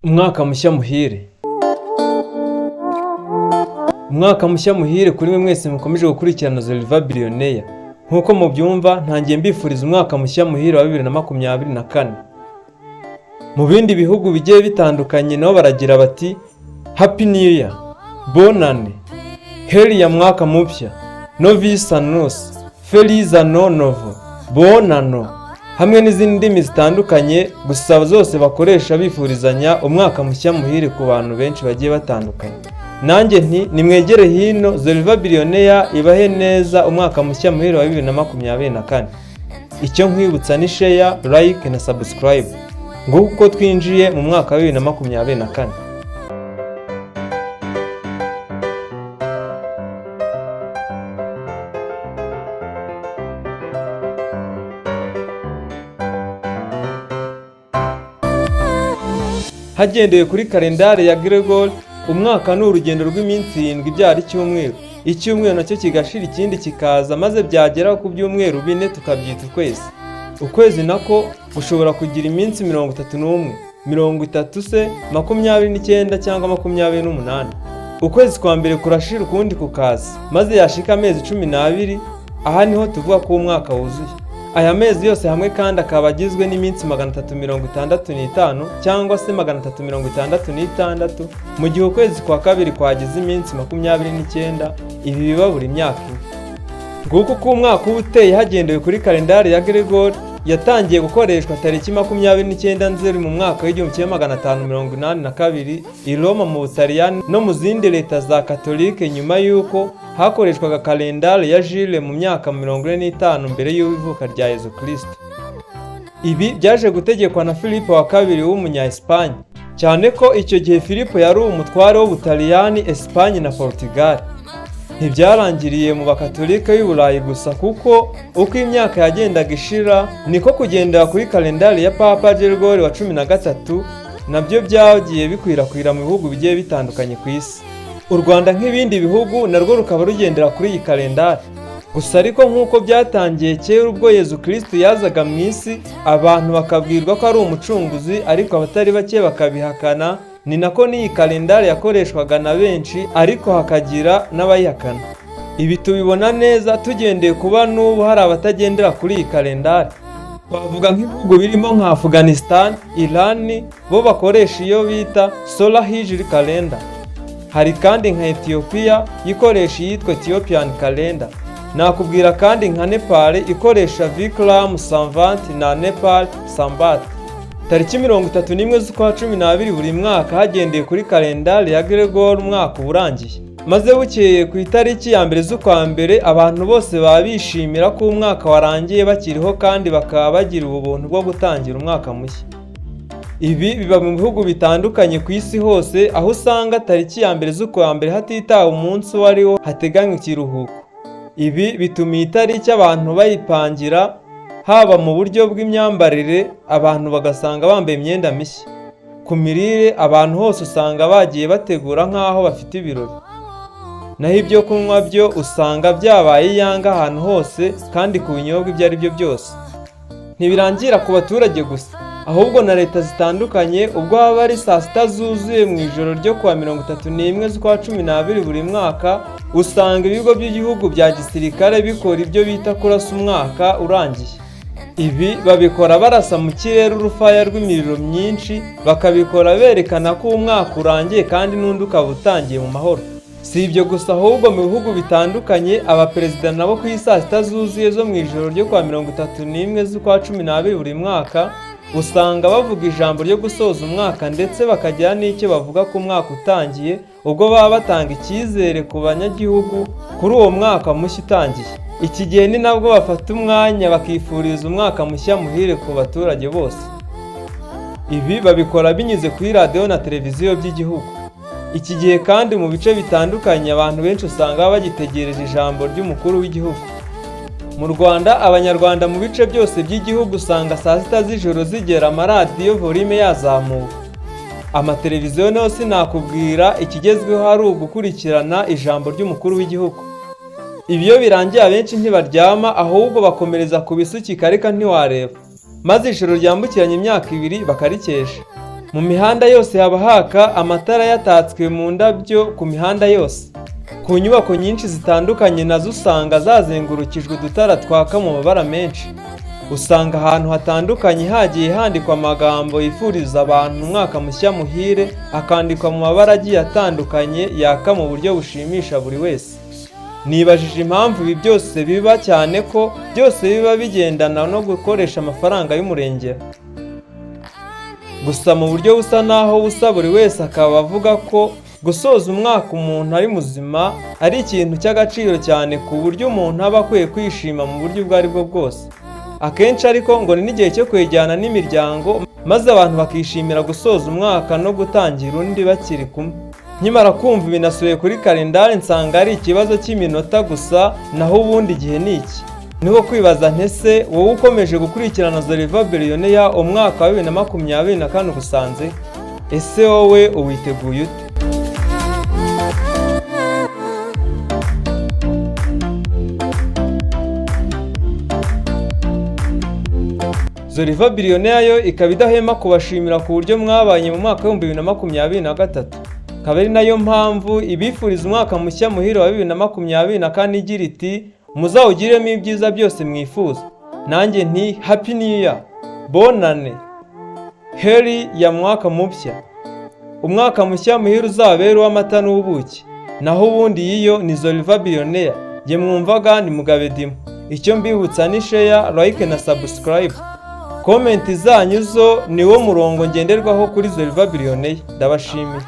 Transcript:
Umwaka mushya muhire. Umwaka mushya muhire kuri mwe mwese mukomeje gukurikirana Zoliva Billionaire. Nkuko mubyumva ntangiye mbifuriza umwaka mushya muhire wa 2024. Mu bindi bihugu bigiye bitandukanye nabo baragira bati Happy New Year, Bonane, Heri ya mwaka mupya, Novis Annos, Feliz Anno Novo, Bonano, hamwe n'izindi ndimi zitandukanye, gusa zose bakoresha bifurizanya umwaka mushya muhire ku bantu benshi bagiye batandukanye. Nanjye nti nimwegere hino Zoliva Billionaire ibahe neza umwaka mushya muhire wa 2024. Icyo nkwibutsa ni share, like na subscribe. Nguko twinjiye mu mwaka wa 2024. Hagendewe kuri kalendari ya Gregor, umwaka ni urugendo rw'iminsi 7 byari cyumweru. Icyumweru nacyo kigashira ikindi kikaza, maze byagera ku byumweru 4 tukabyita ukwezi. Ukwezi nako ushobora kugira iminsi 31, 30 se, 29 cyangwa 28. Ukwezi kwa mbere kurashira ukundi kukaza, maze yashika amezi 12. Aha niho tuvuga ko umwaka wuzuye. Aya mezi yose hamwe kandi akaba agizwe n'iminsi 365 cyangwa se 366, mu gihe ukwezi kwa kabiri kwagize iminsi 29. Ibi biba buri myaka imwe. Nguko ko umwaka uba uteye hagendewe kuri kalendari ya Gregor, yatangiye gukoreshwa tariki 29 Nzeri mu mwaka w'1582 i Roma mu Butaliyani no mu zindi leta za Katolike, nyuma y'uko hakoreshwaga kalendari ya Jules mu myaka 45 mbere y'ivuka rya Yezu Kristo. Ibi byaje gutegekwa na Filipo wa kabiri w'umunya-Espanye, cyane ko icyo gihe Filipo yari umutware w'Ubutaliyani, Espanye na Portugal. Ntibyarangiriye mu bakatolika y'u Burayi gusa, kuko uko imyaka yagendaga ishira niko kugendera kuri kalendari ya Papa Gregori wa 13 nabyo byagiye bikwirakwira mu bihugu bigiye bitandukanye ku isi. U Rwanda nk'ibindi bihugu narwo rukaba rugendera kuri iyi kalendari. Gusa ariko nk'uko byatangiye kera ubwo Yezu Kristo yazaga mu isi, abantu bakabwirwa ko ari umucunguzi, ariko abatari bake bakabihakana. Ni nako n'iyi kalendari yakoreshwaga na benshi, ariko hakagira n'abayihakana. Ibi tubibona neza tugendeye kuba n'ubu hari abatagendera kuri iyi kalendari. Twavuga nk'ibihugu birimo nka Afghanistan, Iran, bo bakoresha iyo bita Solar Hijri Calendar. Hari kandi nka Ethiopia ikoresha iyitwa Ethiopian Calendar. Nakubwira kandi nka Nepal ikoresha Vikram Samvat na Nepal Sambat. Tariki 31 z'ukwa 12 buri mwaka hagendeye kuri kalendari ya Gregor umwaka urangiye. Maze bukeye ku itariki ya mbere z'ukwa mbere, abantu bose baba bishimira ko umwaka warangiye bakiriho kandi bakaba bagira ubuntu bwo gutangira umwaka mushya. Ibi biba mu bihugu bitandukanye ku isi hose, aho usanga tariki ya mbere z'ukwa mbere hatitawe umunsi wariho hateganywa ikiruhuko. Ibi bituma itariki abantu bayipangira, haba mu buryo bw'imyambarire, abantu bagasanga bambaye imyenda mishya. Ku mirire, abantu hose usanga bagiye bategura nk'aho bafite ibirori. Naho ibyo kunywa byo usanga byabaye iyanga ahantu hose, kandi ku binyobwa ibyo ari byo byose. Ntibirangira ku baturage gusa, ahubwo na leta zitandukanye, ubwo haba ari saa sita zuzuye mu ijoro ryo kuwa 31 z'ukwa 12 buri mwaka, usanga ibigo by'igihugu bya gisirikare bikora ibyo bita kurasa umwaka urangiye. Ibi babikora barasa mu kirere urufaya rw'imiriro myinshi, bakabikora berekana ko umwaka urangiye kandi n'undi ukaba utangiye mu mahoro. Si ibyo gusa, ahubwo mu bihugu bitandukanye abaperezida nabo ku saa sita zuzuye zo mu ijoro ryo kuwa 31 z'ukwa 12 buri mwaka, usanga bavuga ijambo ryo gusoza umwaka, ndetse bakagira n'icyo bavuga ku mwaka utangiye, ubwo baba batanga icyizere ku banyagihugu kuri uwo mwaka mushya utangiye. Iki gihe ni nabwo bafata umwanya bakifuriza umwaka mushya muhire ku baturage bose. Ibi babikora binyuze kuri radio na televiziyo by'igihugu. Iki gihe kandi mu bice bitandukanye abantu benshi usanga bagitegereje ijambo ry'umukuru w'igihugu. Mu Rwanda, abanyarwanda mu bice byose by'igihugu usanga saa sita z'ijoro zigera amaradiyo volume yazamuka. Amateleviziyo nayo sinakubwira, ikigezweho ari ugukurikirana ijambo ry'umukuru w'igihugu. Ibyo birangiye abenshi ntibaryama, ahubwo bakomereza ku bisukika reka ntiwareba, maze ijoro ryambukiranya imyaka 2 bakarikesha. Mu mihanda yose haba haka amatara yatatswe mu ndabyo ku mihanda yose. Ku nyubako nyinshi zitandukanye nazo usanga zazengurukijwe udutara twaka mu mabara menshi. Usanga ahantu hatandukanye hagiye handikwa amagambo yifuriza abantu umwaka mushya muhire, akandikwa mu mabara agiye atandukanye yaka mu buryo bushimisha buri wese. Nibajije impamvu ibi byose biba, cyane ko byose biba bigendana no gukoresha amafaranga y'umurengera. Gusa mu buryo busa naho busa, buri wese akaba avuga ko gusoza umwaka umuntu ari muzima ari ikintu cy'agaciro cyane, ku buryo umuntu aba akwiye kwishima mu buryo ubwo ari bwo bwose. Akenshi ariko ngo ni n'igihe cyo kwejyana n'imiryango, maze abantu bakishimira gusoza umwaka no gutangira undi bakiri kumwe. Nkimara kumva ibi nasubiye kuri kalendari nsanga ari ikibazo cy'iminota gusa, naho ubundi igihe ni iki? Niho kwibaza ntese wowe ukomeje gukurikirana Zoriva Billionaire umwaka wa 2024 ugusanze, ese wowe uwiteguye ute? Zoriva Billionaire yo ikaba idahema kubashimira ku buryo mwabanye mu mwaka wa 2023. Akaba ari nayo mpamvu ibifuriza umwaka mushya muhire wa 2024 igira iti muzawugiremo ibyiza byose mwifuza. Nanjye nti Happy New Year, bonane, heri ya mwaka mupya. Umwaka mushya muhire uzabera uw'amata n'ubuki. Naho ubundi yiyo ni Zoriva Billionaire. Jye mwumvaga ni Mugabe Dimo. Icyo mbibutsa ni share, like na subscribe. Komenti zanyu zo niwo murongo ngenderwaho kuri Zoriva Billionaire. Ndabashimiye.